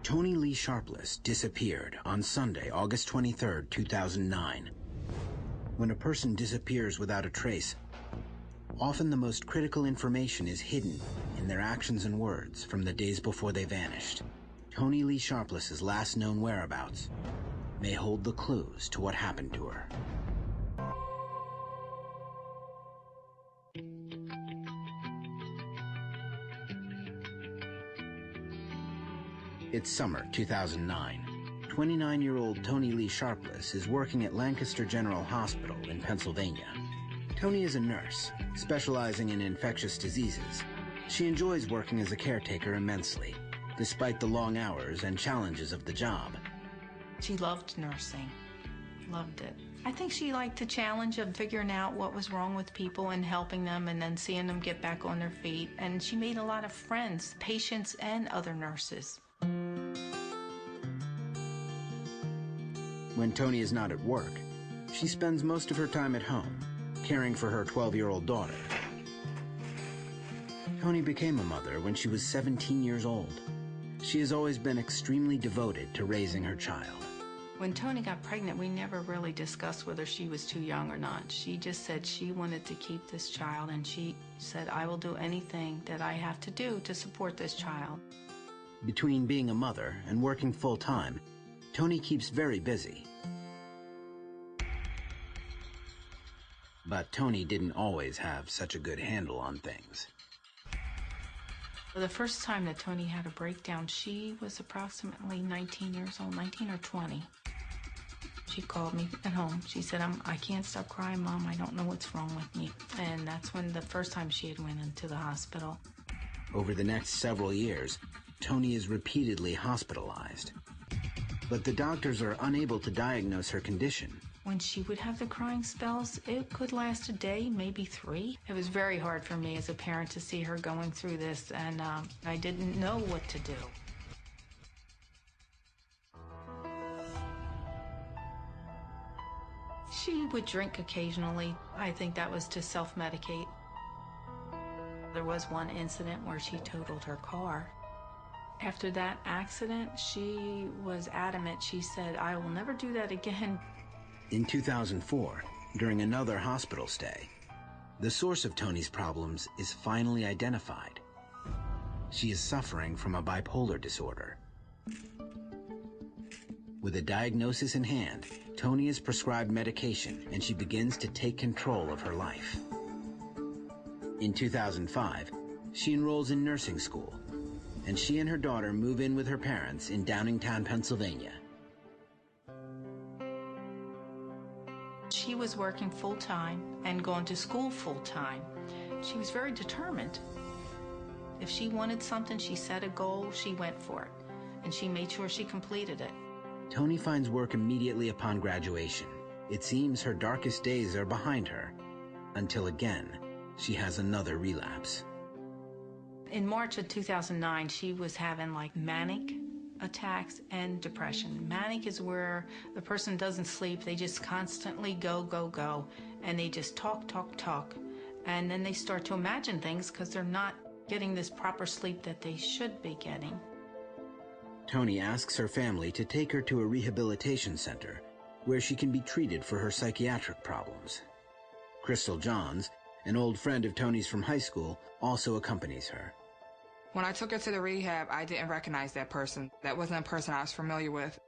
Toni Lee Sharpless disappeared on Sunday, August 23, 2009. When a person disappears without a trace, often the most critical information is hidden in their actions and words from the days before they vanished. Toni Lee Sharpless's last known whereabouts may hold the clues to what happened to her. It's summer 2009. 29-year-old Toni Lee Sharpless is working at Lancaster General Hospital in Pennsylvania. Toni is a nurse, specializing in infectious diseases. She enjoys working as a caretaker immensely, despite the long hours and challenges of the job. She loved nursing, loved it. I think she liked the challenge of figuring out what was wrong with people and helping them and then seeing them get back on their feet. And she made a lot of friends, patients and other nurses. When Toni is not at work, she spends most of her time at home, caring for her 12-year-old daughter. Toni became a mother when she was 17 years old. She has always been extremely devoted to raising her child. When Toni got pregnant, we never really discussed whether she was too young or not. She just said she wanted to keep this child, and she said, I will do anything that I have to do to support this child. Between being a mother and working full-time, Toni keeps very busy. But Toni didn't always have such a good handle on things. The first time that Toni had a breakdown, she was approximately 19 years old, 19 or 20. She called me at home. She said, I can't stop crying, Mom. I don't know what's wrong with me. And that's when the first time she had went into the hospital. Over the next several years, Toni is repeatedly hospitalized. But the doctors are unable to diagnose her condition. When she would have the crying spells, it could last a day, maybe 3. It was very hard for me as a parent to see her going through this, and I didn't know what to do. She would drink occasionally. I think that was to self-medicate. There was one incident where she totaled her car. After that accident, she was adamant. She said, I will never do that again. In 2004, during another hospital stay, the source of Toni's problems is finally identified. She is suffering from a bipolar disorder. With a diagnosis in hand, Toni is prescribed medication and she begins to take control of her life. In 2005, she enrolls in nursing school, and she and her daughter move in with her parents in Downingtown, Pennsylvania. She was working full-time and going to school full-time. She was very determined. If she wanted something, she set a goal, she went for it, and she made sure she completed it. Toni finds work immediately upon graduation. It seems her darkest days are behind her, until again, she has another relapse. In March of 2009, she was having like manic attacks and depression. Manic is where the person doesn't sleep. They just constantly go, go, go, and they just talk, talk, talk. And then they start to imagine things because they're not getting this proper sleep that they should be getting. Toni asks her family to take her to a rehabilitation center where she can be treated for her psychiatric problems. Crystal Johns, an old friend of Toni's from high school, also accompanies her. When I took her to the rehab, I didn't recognize that person. That wasn't a person I was familiar with.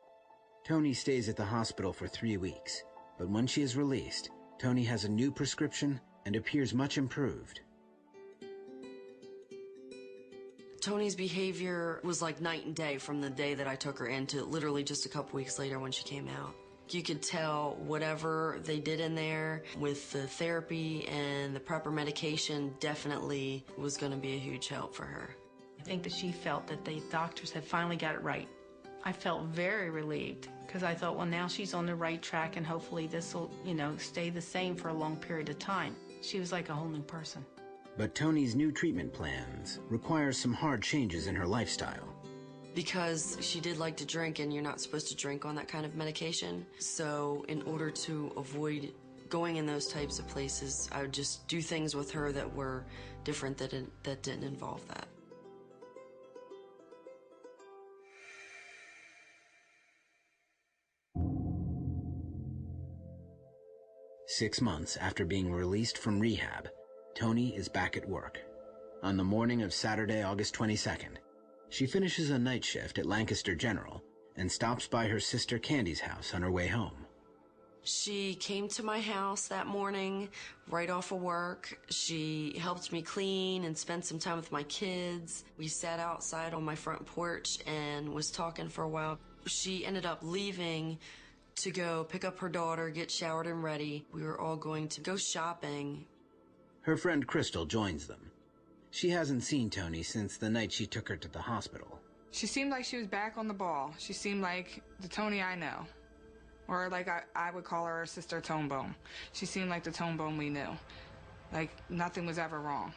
Toni stays at the hospital for 3 weeks, but when she is released, Toni has a new prescription and appears much improved. Toni's behavior was like night and day from the day that I took her in to literally just a couple weeks later when she came out. You could tell whatever they did in there with the therapy and the proper medication definitely was going to be a huge help for her. I think that she felt that the doctors had finally got it right. I felt very relieved because I thought, well, now she's on the right track and hopefully this will, stay the same for a long period of time. She was like a whole new person. But Toni's new treatment plans require some hard changes in her lifestyle. Because she did like to drink, and you're not supposed to drink on that kind of medication. So in order to avoid going in those types of places, I would just do things with her that were different, that didn't involve that. 6 months after being released from rehab, Toni is back at work. On the morning of Saturday, August 22nd, she finishes a night shift at Lancaster General and stops by her sister Candy's house on her way home. She came to my house that morning right off of work. She helped me clean and spent some time with my kids. We sat outside on my front porch and was talking for a while. She ended up leaving to go pick up her daughter, get showered and ready. We were all going to go shopping. Her friend Crystal joins them. She hasn't seen Toni since the night she took her to the hospital. She seemed like she was back on the ball. She seemed like the Toni I know. Or like I would call her sister Tone Bone. She seemed like the Tone Bone we knew. Like nothing was ever wrong.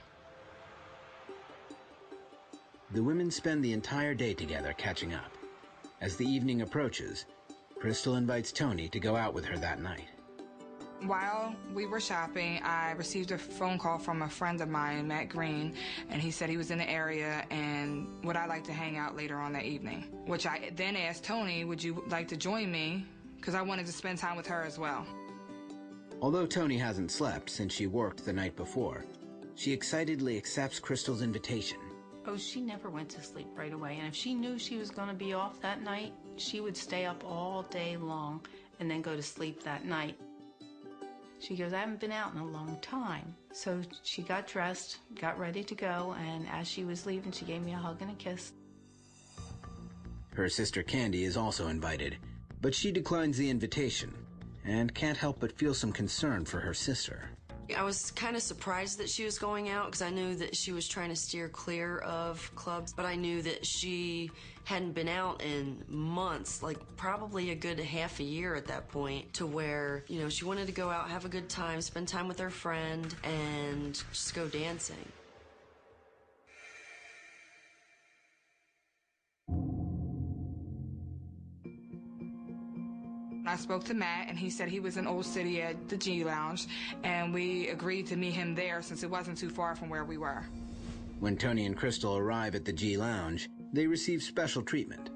The women spend the entire day together catching up. As the evening approaches, Crystal invites Toni to go out with her that night. While we were shopping, I received a phone call from a friend of mine, Matt Green, and he said he was in the area and would I like to hang out later on that evening. Which I then asked Toni, would you like to join me? Because I wanted to spend time with her as well. Although Toni hasn't slept since she worked the night before, she excitedly accepts Crystal's invitation. Oh, she never went to sleep right away. And if she knew she was going to be off that night, she would stay up all day long and then go to sleep that night. She goes, I haven't been out in a long time. So she got dressed, got ready to go, and as she was leaving, she gave me a hug and a kiss. Her sister Candy is also invited, but she declines the invitation and can't help but feel some concern for her sister. I was kind of surprised that she was going out because I knew that she was trying to steer clear of clubs, but I knew that she hadn't been out in months, like probably a good half a year at that point, to where, you know, she wanted to go out, have a good time, spend time with her friend, and just go dancing. I spoke to Matt, and he said he was in Old City at the G Lounge, and we agreed to meet him there since it wasn't too far from where we were. When Toni and Crystal arrive at the G Lounge, they receive special treatment.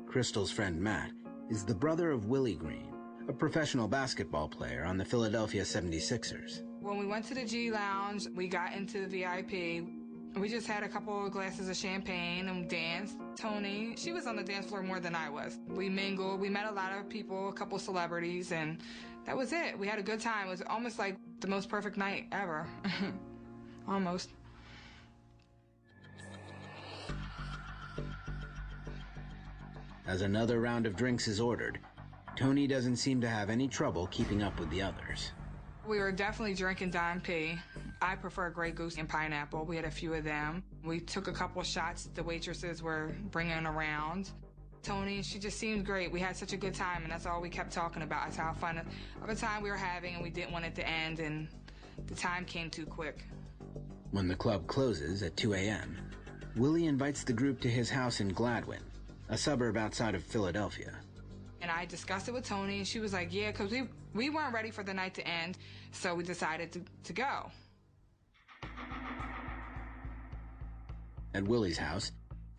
Crystal's friend Matt is the brother of Willie Green, a professional basketball player on the Philadelphia 76ers. When we went to the G Lounge, we got into the VIP. We just had a couple of glasses of champagne and danced. Toni, she was on the dance floor more than I was. We mingled, we met a lot of people, a couple celebrities, and that was it. We had a good time. It was almost like the most perfect night ever. Almost. As another round of drinks is ordered, Toni doesn't seem to have any trouble keeping up with the others. We were definitely drinking Don P. I prefer Grey Goose and pineapple. We had a few of them. We took a couple shots the waitresses were bringing around. Toni, she just seemed great. We had such a good time, and that's all we kept talking about, is how fun of a time we were having, and we didn't want it to end, and the time came too quick. When the club closes at 2 a.m., Willie invites the group to his house in Gladwin, a suburb outside of Philadelphia. And I discussed it with Toni, and she was like, yeah, because we weren't ready for the night to end, so we decided to go. At Willie's house,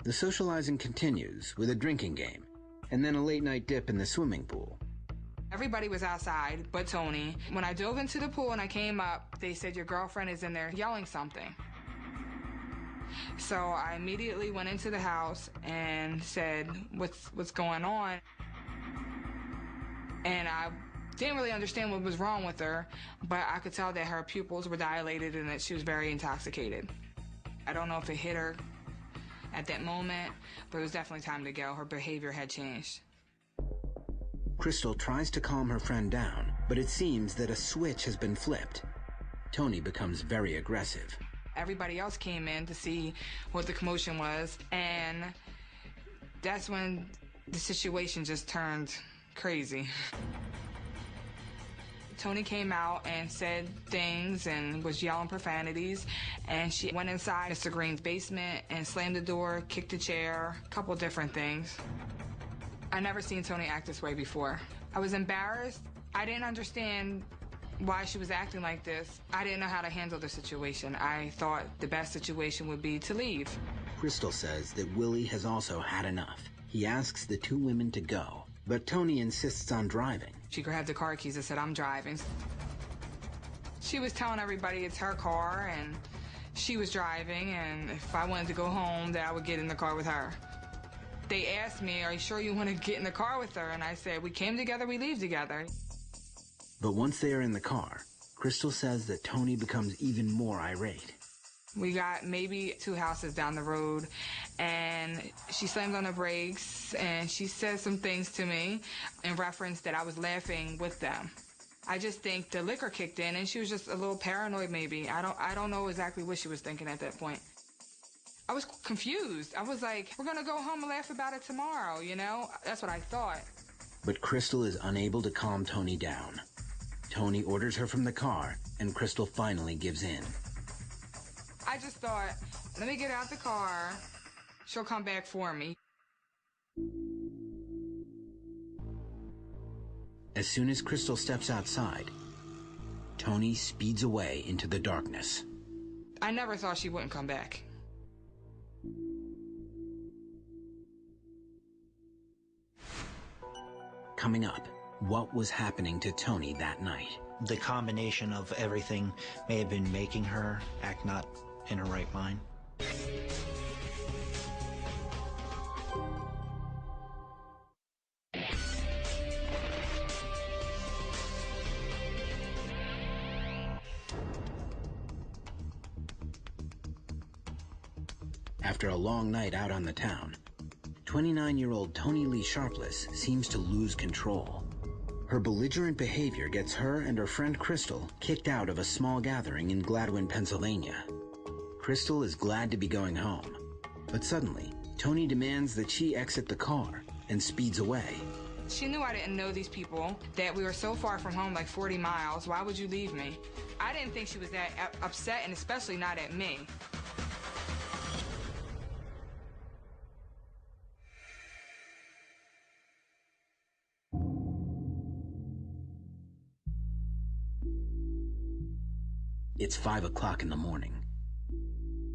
the socializing continues with a drinking game and then a late-night dip in the swimming pool. Everybody was outside but Toni. When I dove into the pool and I came up, they said, your girlfriend is in there yelling something. So I immediately went into the house and said, what's going on? And I didn't really understand what was wrong with her, but I could tell that her pupils were dilated and that she was very intoxicated. I don't know if it hit her at that moment, but it was definitely time to go. Her behavior had changed. Crystal tries to calm her friend down, but it seems that a switch has been flipped. Toni becomes very aggressive. Everybody else came in to see what the commotion was, and that's when the situation just turned crazy. Toni came out and said things and was yelling profanities, and she went inside Mr. Green's basement and slammed the door, kicked a chair, a couple different things. I never seen Toni act this way before. I was embarrassed. I didn't understand why she was acting like this. I didn't know how to handle the situation. I thought the best situation would be to leave. Crystal says that Willie has also had enough. He asks the two women to go, but Toni insists on driving. She grabbed the car keys and said, I'm driving. She was telling everybody it's her car and she was driving, and if I wanted to go home, that I would get in the car with her. They asked me, "Are you sure you want to get in the car with her?" And I said, "We came together, we leave together." But once they are in the car, Crystal says that Tony becomes even more irate. We got maybe 2 houses down the road, and she slammed on the brakes, and she said some things to me in reference that I was laughing with them. I just think the liquor kicked in, and she was just a little paranoid maybe. I don't know exactly what she was thinking at that point. I was confused. I was like, we're going to go home and laugh about it tomorrow, you know? That's what I thought. But Crystal is unable to calm Tony down. Tony orders her from the car, and Crystal finally gives in. I just thought, let me get out the car. She'll come back for me. As soon as Crystal steps outside, Tony speeds away into the darkness. I never thought she wouldn't come back. Coming up, what was happening to Tony that night? The combination of everything may have been making her act not in her right mind. After a long night out on the town, 29-year-old Tony Lee Sharpless seems to lose control. Her belligerent behavior gets her and her friend Crystal kicked out of a small gathering in Gladwin, Pennsylvania. Crystal is glad to be going home, but suddenly, Tony demands that she exit the car and speeds away. She knew I didn't know these people, that we were so far from home, like 40 miles. Why would you leave me? I didn't think she was that upset, and especially not at me. It's 5 o'clock in the morning.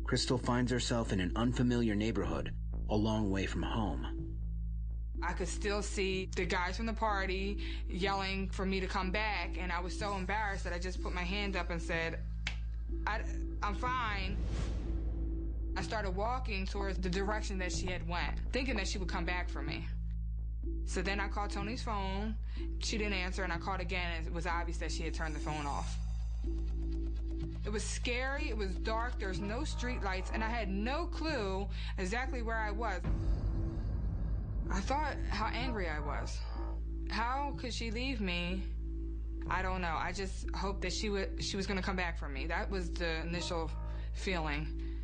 Crystal finds herself in an unfamiliar neighborhood, a long way from home. I could still see the guys from the party yelling for me to come back, and I was so embarrassed that I just put my hand up and said, I'm fine. I started walking towards the direction that she had went, thinking that she would come back for me. So then I called Tony's phone. She didn't answer, and I called again, and it was obvious that she had turned the phone off. It was scary, it was dark, there was no street lights, and I had no clue exactly where I was. I thought how angry I was. How could she leave me? I don't know. I just hoped that she was going to come back for me. That was the initial feeling.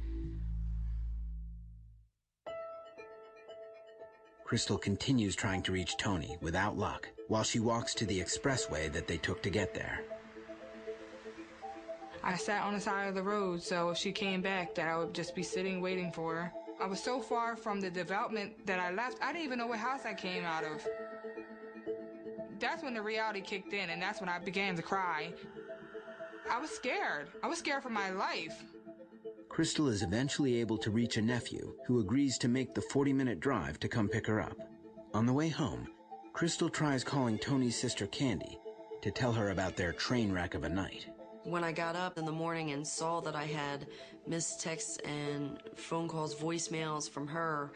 Crystal continues trying to reach Tony without luck while she walks to the expressway that they took to get there. I sat on the side of the road, so if she came back, that I would just be sitting waiting for her. I was so far from the development that I left, I didn't even know what house I came out of. That's when the reality kicked in, and that's when I began to cry. I was scared. I was scared for my life. Crystal is eventually able to reach a nephew who agrees to make the 40-minute drive to come pick her up. On the way home, Crystal tries calling Tony's sister Candy to tell her about their train wreck of a night. When I got up in the morning and saw that I had missed texts and phone calls, voicemails from her,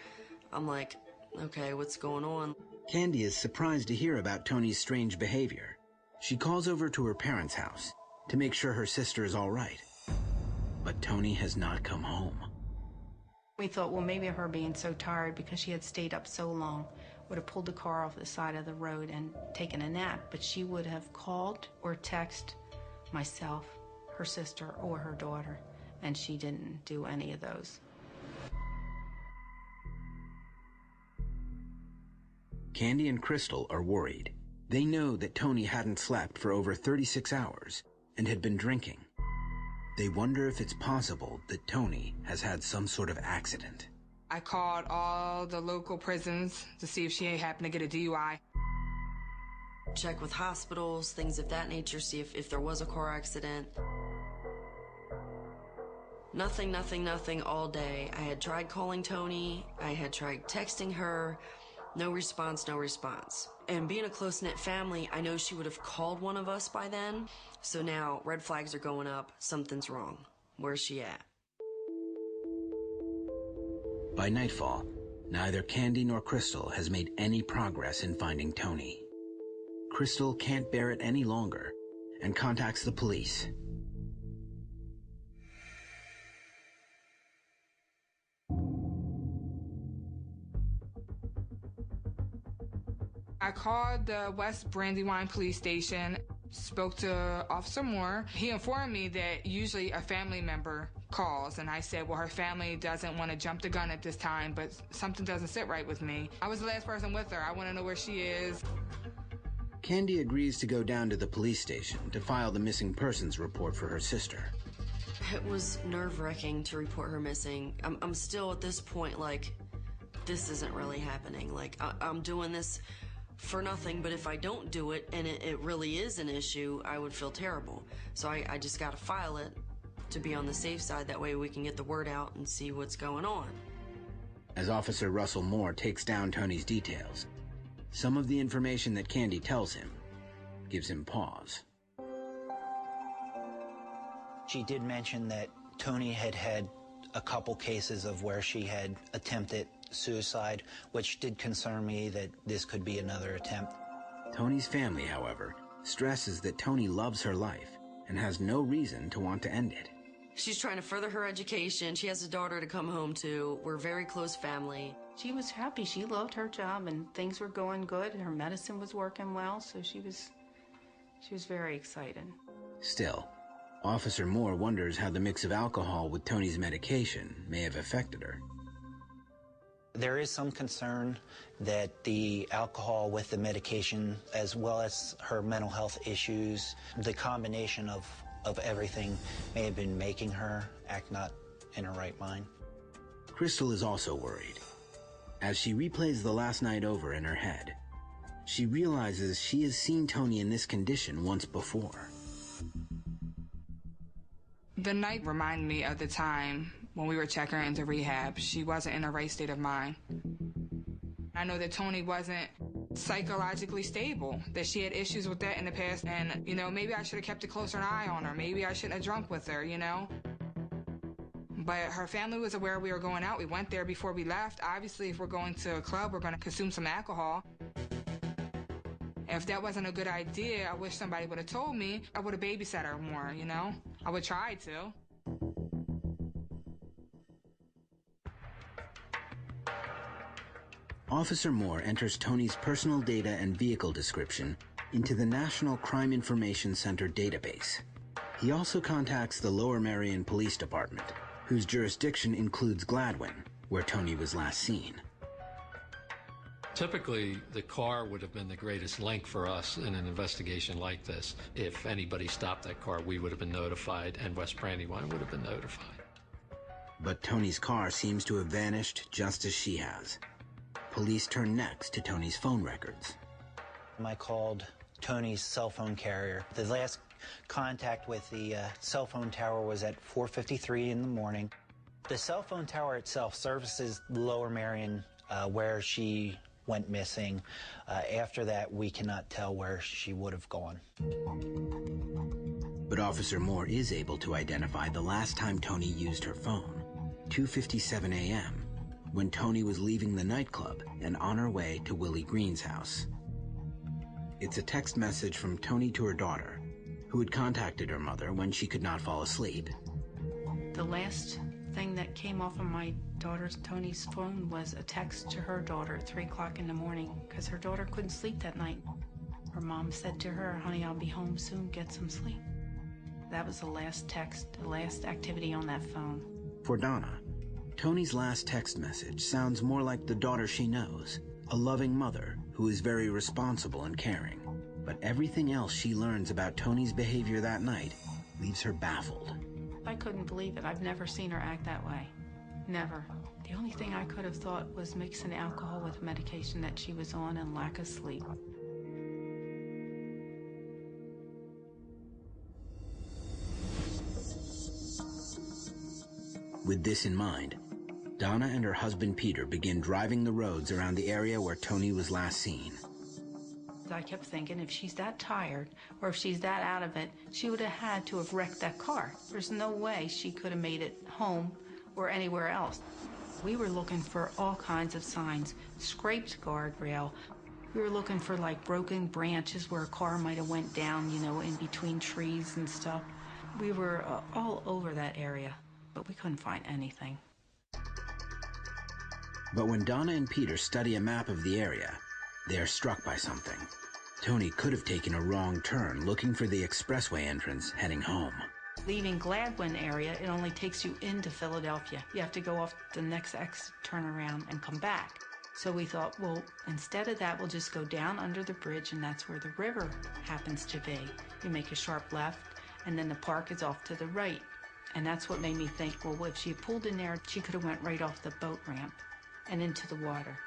I'm like, okay, what's going on? Candy is surprised to hear about Tony's strange behavior. She calls over to her parents' house to make sure her sister is all right. But Tony has not come home. We thought, well, maybe her being so tired because she had stayed up so long would have pulled the car off the side of the road and taken a nap, but she would have called or texted myself, her sister, or her daughter, and she didn't do any of those. Candy and Crystal are worried. They know that Tony hadn't slept for over 36 hours and had been drinking. They wonder if it's possible that Tony has had some sort of accident. I called all the local prisons to see if she happened to get a DUI. Check with hospitals, things of that nature, see if there was a car accident. Nothing all day. I had tried calling Tony. I had tried texting her. No response, no response. And being a close-knit family, I know she would have called one of us by then. So now red flags are going up. Something's wrong. Where's she at? By nightfall, neither Candy nor Crystal has made any progress in finding Tony. Crystal can't bear it any longer and contacts the police. I called the West Brandywine Police Station, spoke to Officer Moore. He informed me that usually a family member calls, and I said, well, her family doesn't want to jump the gun at this time, but something doesn't sit right with me. I was the last person with her. I want to know where she is. Candy agrees to go down to the police station to file the missing persons report for her sister. It was nerve-wracking to report her missing. I'm still at this point like, this isn't really happening. Like, I'm doing this for nothing, but if I don't do it and it really is an issue, I would feel terrible. So I just gotta file it to be on the safe side. That way we can get the word out and see what's going on. As Officer Russell Moore takes down Tony's details, some of the information that Candy tells him gives him pause. She did mention that Tony had had a couple cases of where she had attempted suicide, which did concern me that this could be another attempt. Tony's family, however, stresses that Tony loves her life and has no reason to want to end it. She's trying to further her education. She has a daughter to come home to. We're a very close family. She was happy. She loved her job and things were going good. Her medicine was working well, so she was very excited. Still, Officer Moore wonders how the mix of alcohol with Tony's medication may have affected her. There is some concern that the alcohol with the medication, as well as her mental health issues, the combination of everything may have been making her act not in her right mind. Crystal is also worried. As she replays the last night over in her head, she realizes she has seen Tony in this condition once before. The night reminded me of the time when we were checking her into rehab. She wasn't in the right state of mind. I know that Tony wasn't psychologically stable, that she had issues with that in the past, and, maybe I should have kept a closer eye on her. Maybe I shouldn't have drunk with her, But her family was aware we were going out. We went there before we left. Obviously, if we're going to a club, we're going to consume some alcohol. If that wasn't a good idea, I wish somebody would have told me. I would have babysat her more, I would try to. Officer Moore enters Tony's personal data and vehicle description into the National Crime Information Center database. He also contacts the Lower Merion Police Department, whose jurisdiction includes Gladwin, where Tony was last seen. Typically, the car would have been the greatest link for us in an investigation like this. If anybody stopped that car, we would have been notified, and West Brandywine would have been notified. But Tony's car seems to have vanished just as she has. Police turn next to Tony's phone records. I called Tony's cell phone carrier. The last contact with the cell phone tower was at 4:53 in the morning. The cell phone tower itself services Lower Merion, where she went missing. After that, we cannot tell where she would have gone. But Officer Moore is able to identify the last time Tony used her phone, 2:57 a.m., when Tony was leaving the nightclub and on her way to Willie Green's house. It's a text message from Tony to her daughter, who had contacted her mother when she could not fall asleep. The last thing that came off of my daughter's Tony's phone was a text to her daughter at 3 o'clock in the morning because her daughter couldn't sleep that night. Her mom said to her, "Honey, I'll be home soon, get some sleep." That was the last text, the last activity on that phone. For Donna, Tony's last text message sounds more like the daughter she knows, a loving mother who is very responsible and caring. But everything else she learns about Tony's behavior that night leaves her baffled. I couldn't believe it. I've never seen her act that way. Never. The only thing I could have thought was mixing alcohol with medication that she was on and lack of sleep. With this in mind, Donna and her husband Peter begin driving the roads around the area where Tony was last seen. I kept thinking, if she's that tired or if she's that out of it, she would have had to have wrecked that car. There's no way she could have made it home or anywhere else. We were looking for all kinds of signs, scraped guardrail. We were looking for like broken branches where a car might have went down, you know, in between trees and stuff. We were all over that area, but we couldn't find anything. But when Donna and Peter study a map of the area, they are struck by something. Tony could have taken a wrong turn looking for the expressway entrance heading home. Leaving Gladwin area, it only takes you into Philadelphia. You have to go off the next exit, turn around, and come back. So we thought, well, instead of that, we'll just go down under the bridge, and that's where the river happens to be. You make a sharp left, and then the park is off to the right. And that's what made me think, well, if she had pulled in there, she could have went right off the boat ramp and into the water.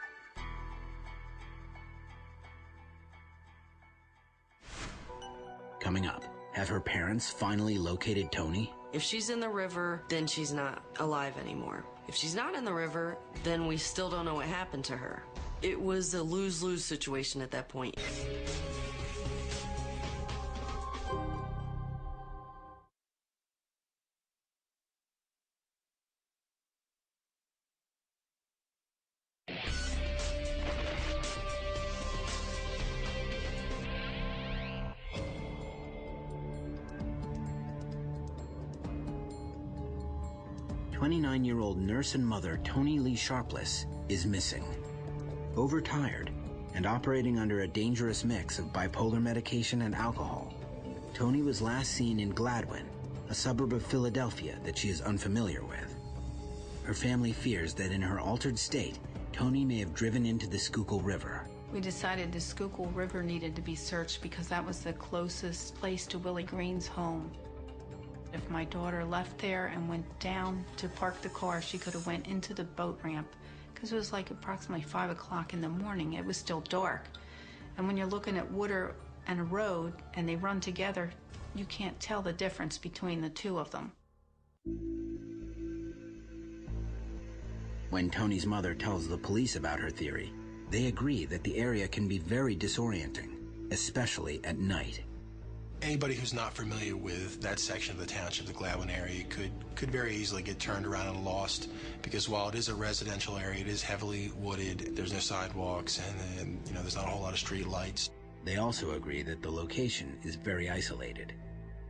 Coming up, have her parents finally located Tony? If she's in the river, then she's not alive anymore. If she's not in the river, then we still don't know what happened to her. It was a lose-lose situation at that point. Year-old nurse and mother Tony Lee Sharpless is missing. Overtired and operating under a dangerous mix of bipolar medication and alcohol, Tony was last seen in Gladwin, a suburb of Philadelphia that she is unfamiliar with. Her family fears that in her altered state, Tony may have driven into the Schuylkill River. We decided the Schuylkill River needed to be searched because that was the closest place to Willie Green's home. If my daughter left there and went down to park the car, she could have went into the boat ramp because it was like approximately 5 o'clock in the morning. It was still dark. And when you're looking at water and a road and they run together, you can't tell the difference between the two of them. When Tony's mother tells the police about her theory, they agree that the area can be very disorienting, especially at night. Anybody who's not familiar with that section of the township, the Gladwin area, could very easily get turned around and lost, because while it is a residential area, it is heavily wooded. There's no sidewalks, and there's not a whole lot of street lights. They also agree that the location is very isolated.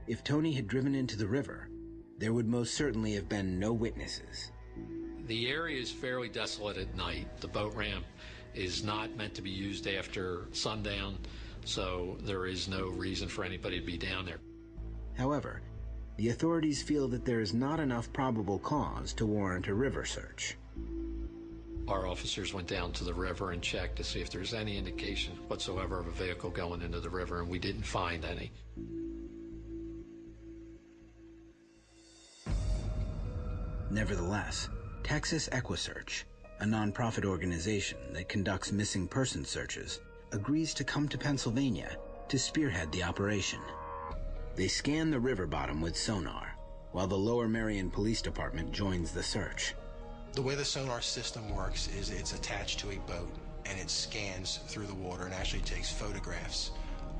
If Tony had driven into the river, there would most certainly have been no witnesses. The area is fairly desolate at night. The boat ramp is not meant to be used after sundown, so there is no reason for anybody to be down there. However, the authorities feel that there is not enough probable cause to warrant a river search. Our officers went down to the river and checked to see if there's any indication whatsoever of a vehicle going into the river, and we didn't find any. Nevertheless, Texas EquiSearch, a nonprofit organization that conducts missing person searches, agrees to come to Pennsylvania to spearhead the operation. They scan the river bottom with sonar, while the Lower Merion Police Department joins the search. The way the sonar system works is it's attached to a boat, and it scans through the water and actually takes photographs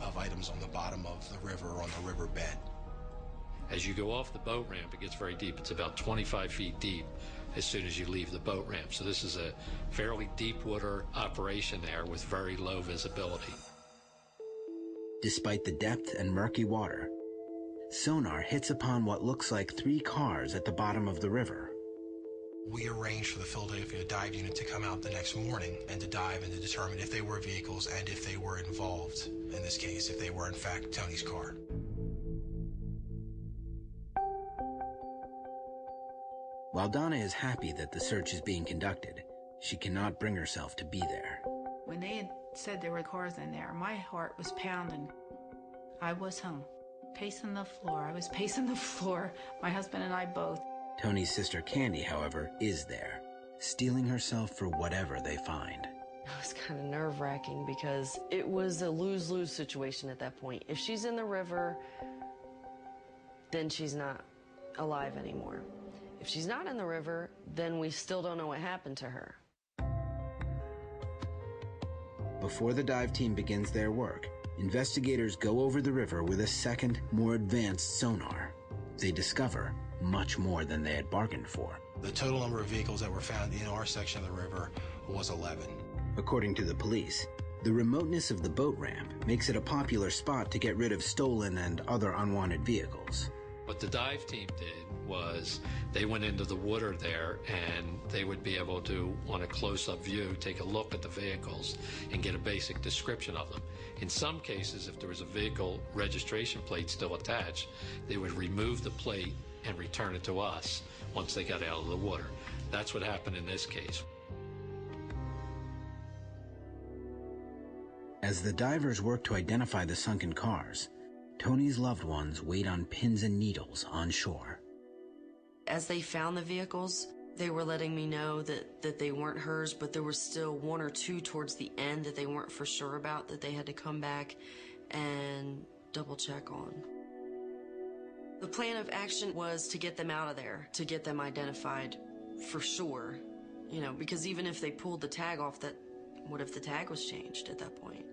of items on the bottom of the river or on the riverbed. As you go off the boat ramp, it gets very deep. It's about 25 feet deep as soon as you leave the boat ramp. So this is a fairly deep water operation there with very low visibility. Despite the depth and murky water, sonar hits upon what looks like 3 cars at the bottom of the river. We arranged for the Philadelphia dive unit to come out the next morning and to dive and to determine if they were vehicles and if they were involved, in this case, if they were in fact Tony's car. While Donna is happy that the search is being conducted, she cannot bring herself to be there. When they had said there were cars in there, my heart was pounding. I was home, pacing the floor. I was pacing the floor, my husband and I both. Tony's sister Candy, however, is there, steeling herself for whatever they find. It was kind of nerve-wracking because it was a lose-lose situation at that point. If she's in the river, then she's not alive anymore. If If she's not in the river, then we still don't know what happened to her. Before the dive team begins their work, investigators go over the river with a second, more advanced sonar. They discover much more than they had bargained for. The total number of vehicles that were found in our section of the river was 11. According to the police, the remoteness of the boat ramp makes it a popular spot to get rid of stolen and other unwanted vehicles. What the dive team did was they went into the water there, and they would be able to, on a close-up view, take a look at the vehicles and get a basic description of them. In some cases, if there was a vehicle registration plate still attached, they would remove the plate and return it to us once they got out of the water. That's what happened in this case. As the divers work to identify the sunken cars, Tony's loved ones wait on pins and needles on shore. As they found the vehicles, they were letting me know that they weren't hers, but there was still one or two towards the end that they weren't for sure about, that they had to come back and double check on. The plan of action was to get them out of there, to get them identified for sure, you know, because even if they pulled the tag off, what if the tag was changed at that point?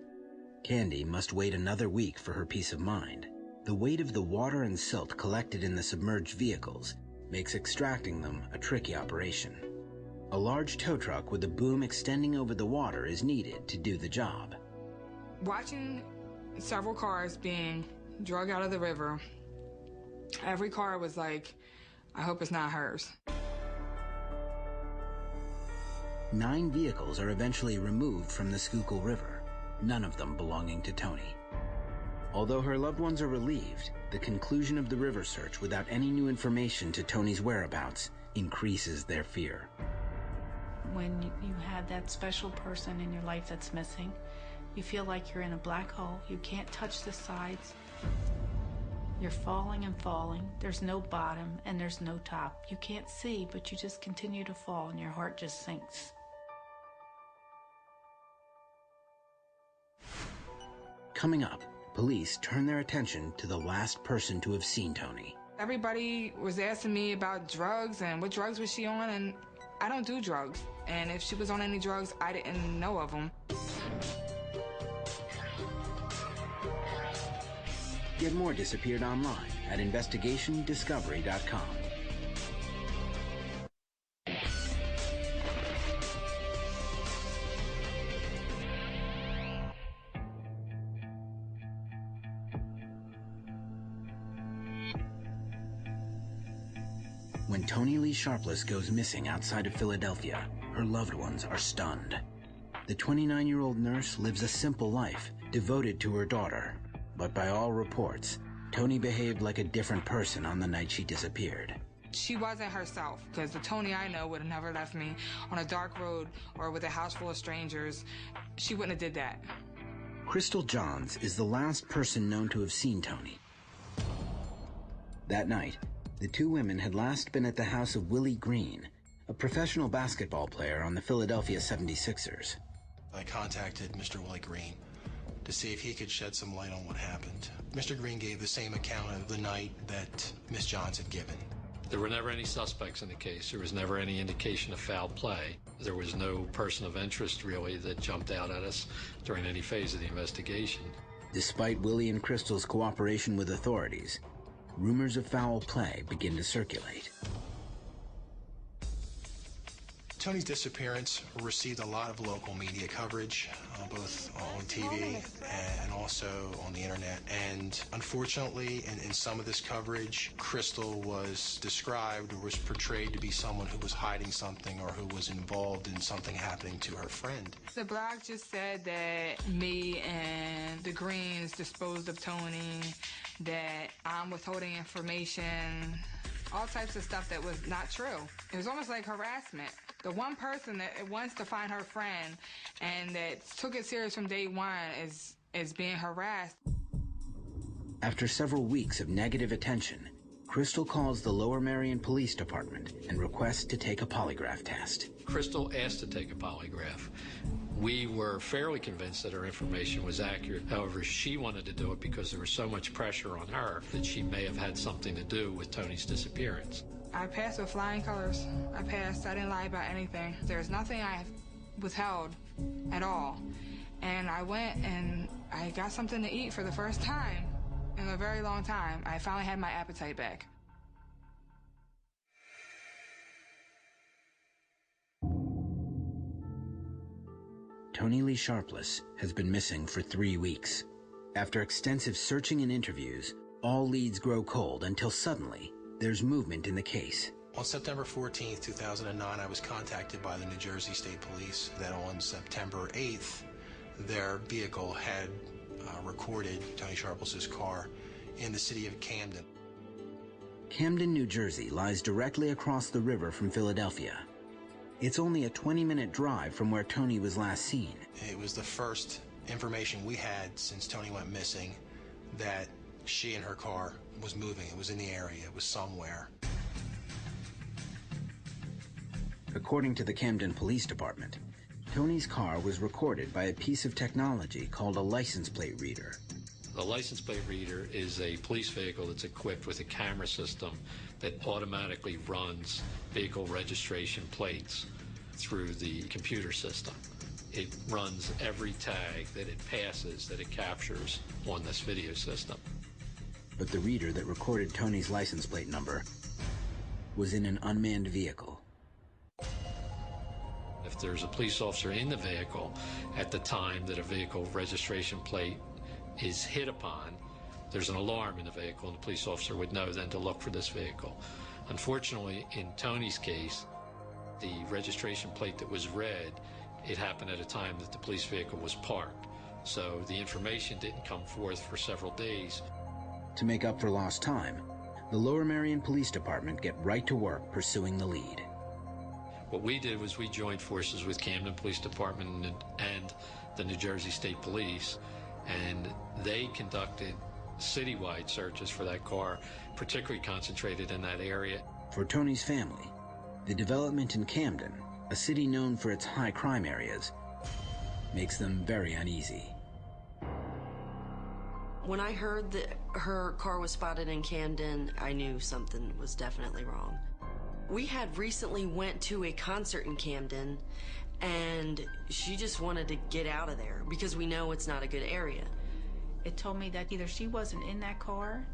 Candy must wait another week for her peace of mind. The weight of the water and silt collected in the submerged vehicles makes extracting them a tricky operation. A large tow truck with a boom extending over the water is needed to do the job. Watching several cars being drug out of the river, every car was like, I hope it's not hers. 9 vehicles are eventually removed from the Schuylkill River, none of them belonging to Tony. Although her loved ones are relieved, the conclusion of the river search without any new information to Tony's whereabouts increases their fear. When you have that special person in your life that's missing, you feel like you're in a black hole. You can't touch the sides. You're falling and falling. There's no bottom and there's no top. You can't see, but you just continue to fall and your heart just sinks. Coming up, police turn their attention to the last person to have seen Tony. Everybody was asking me about drugs and what drugs was she on, and I don't do drugs. And if she was on any drugs, I didn't know of them. Get more Disappeared online at investigationdiscovery.com. When Tony Lee Sharpless goes missing outside of Philadelphia, her loved ones are stunned. The 29-year-old nurse lives a simple life, devoted to her daughter. But by all reports, Tony behaved like a different person on the night she disappeared. She wasn't herself, because the Tony I know would have never left me on a dark road or with a house full of strangers. She wouldn't have did that. Crystal Johns is the last person known to have seen Tony. That night, the two women had last been at the house of Willie Green, a professional basketball player on the Philadelphia 76ers. I contacted Mr. Willie Green to see if he could shed some light on what happened. Mr. Green gave the same account of the night that Miss Johns had given. There were never any suspects in the case. There was never any indication of foul play. There was no person of interest, really, that jumped out at us during any phase of the investigation. Despite Willie and Crystal's cooperation with authorities, rumors of foul play begin to circulate. Tony's disappearance received a lot of local media coverage, both on TV and also on the internet. And unfortunately, in some of this coverage, Crystal was described or was portrayed to be someone who was hiding something or who was involved in something happening to her friend. The blog just said that me and the Greens disposed of Tony, that I'm withholding information, all types of stuff that was not true. It was almost like harassment. The one person that wants to find her friend and that took it serious from day one is being harassed. After several weeks of negative attention, Crystal calls the Lower Merion Police Department and requests to take a polygraph test. Crystal asked to take a polygraph. We were fairly convinced that her information was accurate. However, she wanted to do it because there was so much pressure on her that she may have had something to do with Tony's disappearance. I passed with flying colors. I passed. I didn't lie about anything. There's nothing I withheld at all. And I went and I got something to eat for the first time in a very long time. I finally had my appetite back. Toni Lee Sharpless has been missing for 3 weeks. After extensive searching and interviews, all leads grow cold until suddenly there's movement in the case. On September 14th, 2009, I was contacted by the New Jersey State Police that on September 8th, their vehicle had recorded Toni Sharpless's car in the city of Camden. Camden, New Jersey lies directly across the river from Philadelphia. It's only a 20-minute drive from where Toni was last seen. It was the first information we had since Toni went missing that she and her car was moving. It was in the area. It was somewhere. According to the Camden Police Department, Toni's car was recorded by a piece of technology called a license plate reader. The license plate reader is a police vehicle that's equipped with a camera system that automatically runs vehicle registration plates through the computer system. It runs every tag that it passes, that it captures on this video system. But the reader that recorded Toni's license plate number was in an unmanned vehicle. If there's a police officer in the vehicle at the time that a vehicle registration plate is hit upon, there's an alarm in the vehicle, and the police officer would know then to look for this vehicle. Unfortunately, in Toni's case, the registration plate that was read, it happened at a time that the police vehicle was parked. So the information didn't come forth for several days. To make up for lost time, the Lower Merion Police Department get right to work pursuing the lead. What we did was we joined forces with Camden Police Department and the New Jersey State Police, and they conducted citywide searches for that car, particularly concentrated in that area. For Toni's family, the development in Camden, a city known for its high crime areas, makes them very uneasy. When I heard that her car was spotted in Camden, I knew something was definitely wrong. We had recently went to a concert in Camden, and she just wanted to get out of there because we know it's not a good area. It told me that either she wasn't in that car,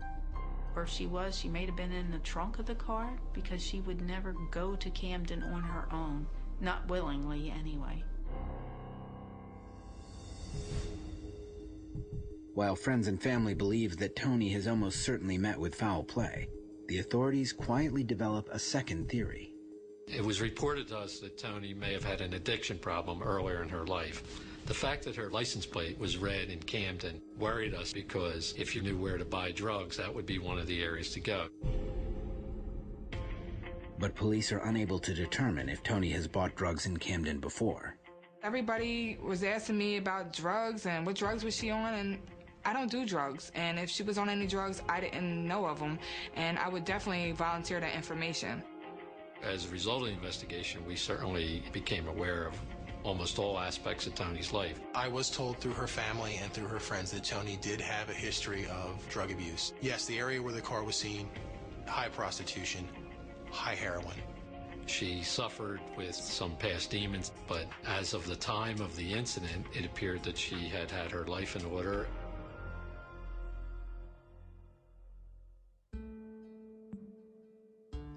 or if she was, she may have been in the trunk of the car, because she would never go to Camden on her own, not willingly anyway. While friends and family believe that Toni has almost certainly met with foul play, the authorities quietly develop a second theory. It was reported to us that Toni may have had an addiction problem earlier in her life. The fact that her license plate was read in Camden worried us, because if you knew where to buy drugs, that would be one of the areas to go. But police are unable to determine if Toni has bought drugs in Camden before. Everybody was asking me about drugs and what drugs was she on, and I don't do drugs. And if she was on any drugs, I didn't know of them, and I would definitely volunteer that information. As a result of the investigation, we certainly became aware of almost all aspects of Toni's life. I was told through her family and through her friends that Toni did have a history of drug abuse. Yes, the area where the car was seen, high prostitution, high heroin. She suffered with some past demons, but as of the time of the incident, it appeared that she had had her life in order.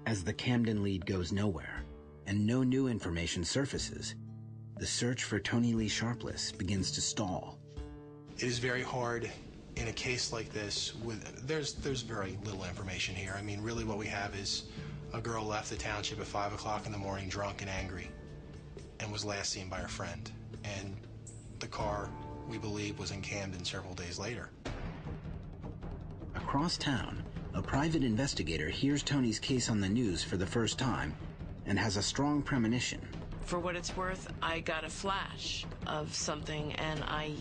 As the Camden lead goes nowhere, and no new information surfaces, the search for Toni Lee Sharpless begins to stall. It is very hard in a case like this. There's very little information here. I mean, really what we have is a girl left the township at 5 o'clock in the morning drunk and angry and was last seen by her friend. And the car, we believe, was in Camden several days later. Across town, a private investigator hears Toni's case on the news for the first time and has a strong premonition. For what it's worth, I got a flash of something and I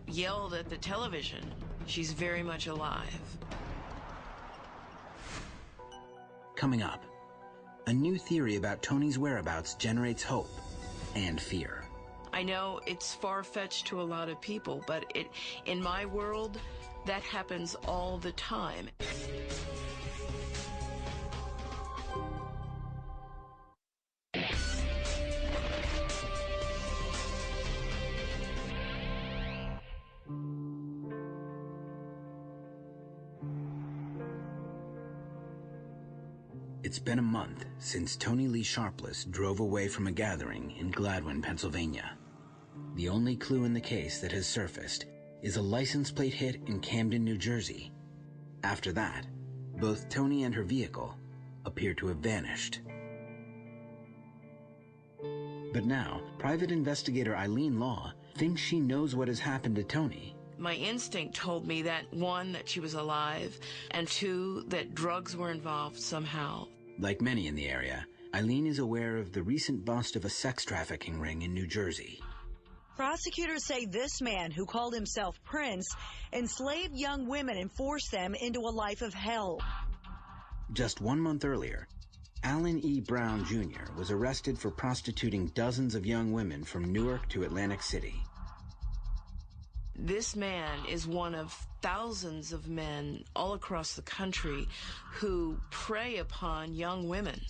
yelled at the television. She's very much alive. Coming up, a new theory about Toni's whereabouts generates hope and fear. I know it's far-fetched to a lot of people, but in my world, that happens all the time. It's been a month since Tony Lee Sharpless drove away from a gathering in Gladwin, Pennsylvania. The only clue in the case that has surfaced is a license plate hit in Camden, New Jersey. After that, both Tony and her vehicle appear to have vanished. But now, private investigator Eileen Law thinks she knows what has happened to Tony. My instinct told me that, one, that she was alive, and two, that drugs were involved somehow. Like many in the area, Eileen is aware of the recent bust of a sex trafficking ring in New Jersey. Prosecutors say this man, who called himself Prince, enslaved young women and forced them into a life of hell. Just 1 month earlier, Alan E. Brown Jr. was arrested for prostituting dozens of young women from Newark to Atlantic City. This man is one of thousands of men all across the country who prey upon young women,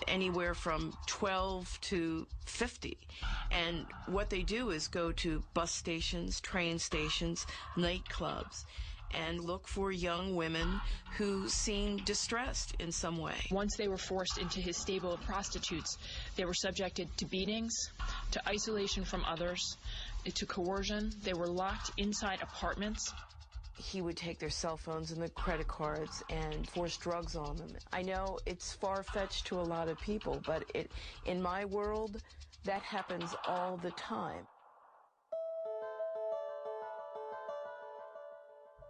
anywhere from 12 to 50. And what they do is go to bus stations, train stations, nightclubs, and look for young women who seem distressed in some way. Once they were forced into his stable of prostitutes, they were subjected to beatings, to isolation from others, to coercion. They were locked inside apartments. He would take their cell phones and their credit cards and force drugs on them. I know it's far-fetched to a lot of people, but in my world, that happens all the time.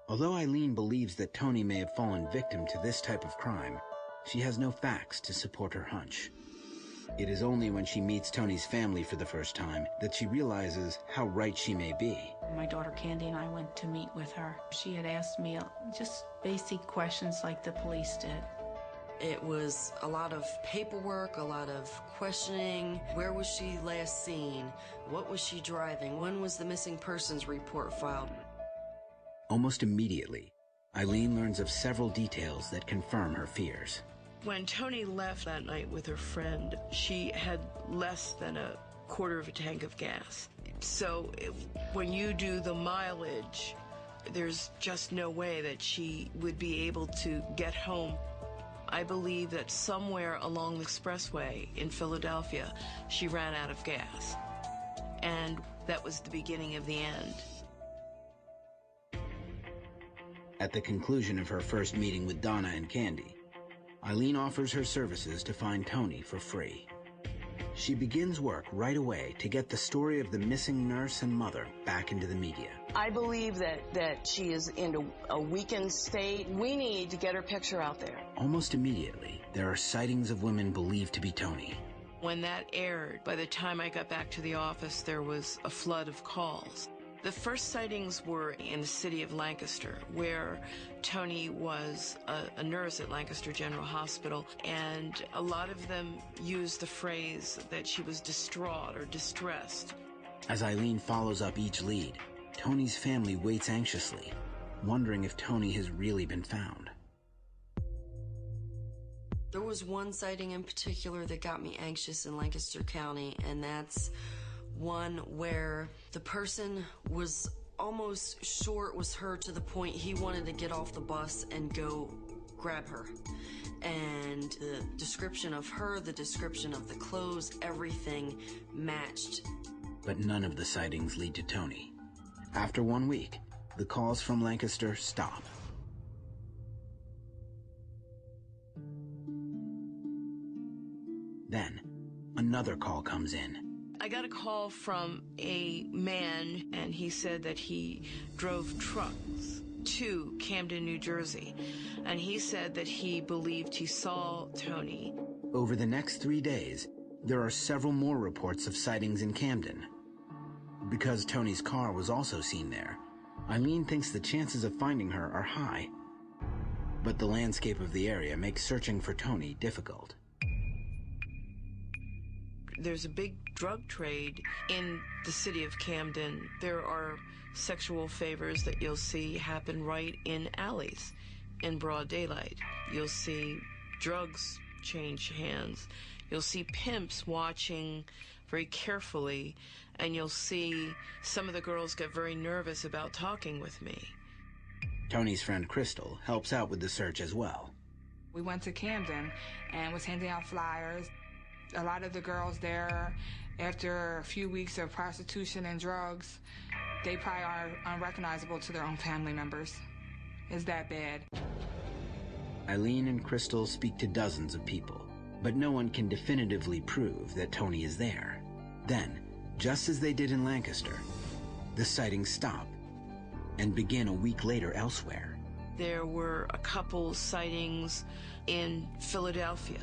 Although Eileen believes that Tony may have fallen victim to this type of crime, she has no facts to support her hunch. It is only when she meets Tony's family for the first time that she realizes how right she may be. My daughter Candy and I went to meet with her. She had asked me just basic questions like the police did. It was a lot of paperwork, a lot of questioning. Where was she last seen? What was she driving? When was the missing persons report filed? Almost immediately, Eileen learns of several details that confirm her fears. When Tony left that night with her friend, she had less than a quarter of a tank of gas. So when you do the mileage, there's just no way that she would be able to get home. I believe that somewhere along the expressway in Philadelphia, she ran out of gas. And that was the beginning of the end. At the conclusion of her first meeting with Donna and Candy, Eileen offers her services to find Tony for free. She begins work right away to get the story of the missing nurse and mother back into the media. I believe that she is in a weakened state. We need to get her picture out there. Almost immediately, there are sightings of women believed to be Tony. When that aired, by the time I got back to the office, there was a flood of calls. The first sightings were in the city of Lancaster, where Tony was a nurse at Lancaster General Hospital, and a lot of them used the phrase that she was distraught or distressed. As Eileen follows up each lead, Tony's family waits anxiously, wondering if Tony has really been found. There was one sighting in particular that got me anxious in Lancaster County, and that's one where the person was almost sure it was her to the point he wanted to get off the bus and go grab her. And the description of her, the description of the clothes, everything matched. But none of the sightings lead to Tony. After 1 week, the calls from Lancaster stop. Then, another call comes in. I got a call from a man, and he said that he drove trucks to Camden, New Jersey, and he said that he believed he saw Tony. Over the next 3 days, there are several more reports of sightings in Camden. Because Tony's car was also seen there, Eileen thinks the chances of finding her are high. But the landscape of the area makes searching for Tony difficult. There's a big drug trade in the city of Camden. There are sexual favors that you'll see happen right in alleys in broad daylight. You'll see drugs change hands. You'll see pimps watching very carefully, and you'll see some of the girls get very nervous about talking with me. Tony's friend Crystal helps out with the search as well. We went to Camden and was handing out flyers. A lot of the girls there, after a few weeks of prostitution and drugs, they probably are unrecognizable to their own family members. It's that bad. Eileen and Crystal speak to dozens of people, but no one can definitively prove that Tony is there. Then, just as they did in Lancaster, the sightings stop and begin a week later elsewhere. There were a couple sightings in Philadelphia.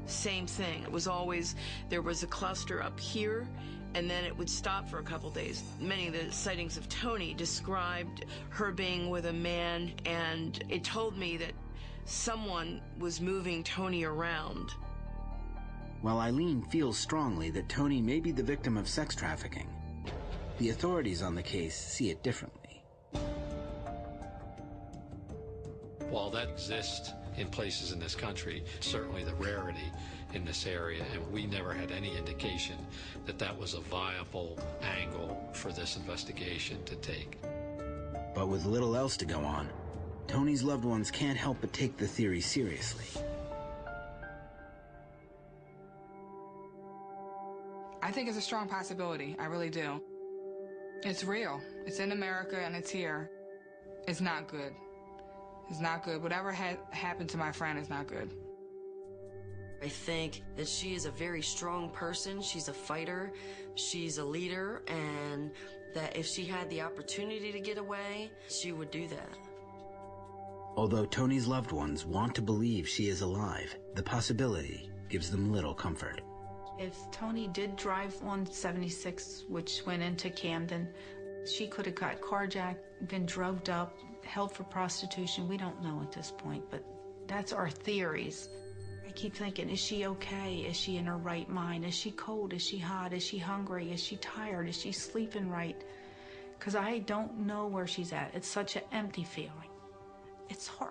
Same thing. It was always, there was a cluster up here, and then it would stop for a couple days. Many of the sightings of Tony described her being with a man, and it told me that someone was moving Tony around. While Eileen feels strongly that Tony may be the victim of sex trafficking, the authorities on the case see it differently. While that exists in places in this country, certainly the rarity in this area, and we never had any indication that that was a viable angle for this investigation to take. But with little else to go on, Tony's loved ones can't help but take the theory seriously. I think it's a strong possibility. I really do. It's real. It's in America and it's here. It's not good. It's not good. Whatever happened to my friend is not good. I think that she is a very strong person. She's a fighter. She's a leader. And that if she had the opportunity to get away, she would do that. Although Tony's loved ones want to believe she is alive, the possibility gives them little comfort. If Tony did drive on 76, which went into Camden, she could have got carjacked, been drugged up, held for prostitution. We don't know at this point, but that's our theories. I keep thinking, is she okay? Is she in her right mind? Is she cold? Is she hot? Is she hungry? Is she tired? Is she sleeping right? Because I don't know where she's at. It's such an empty feeling. It's hard.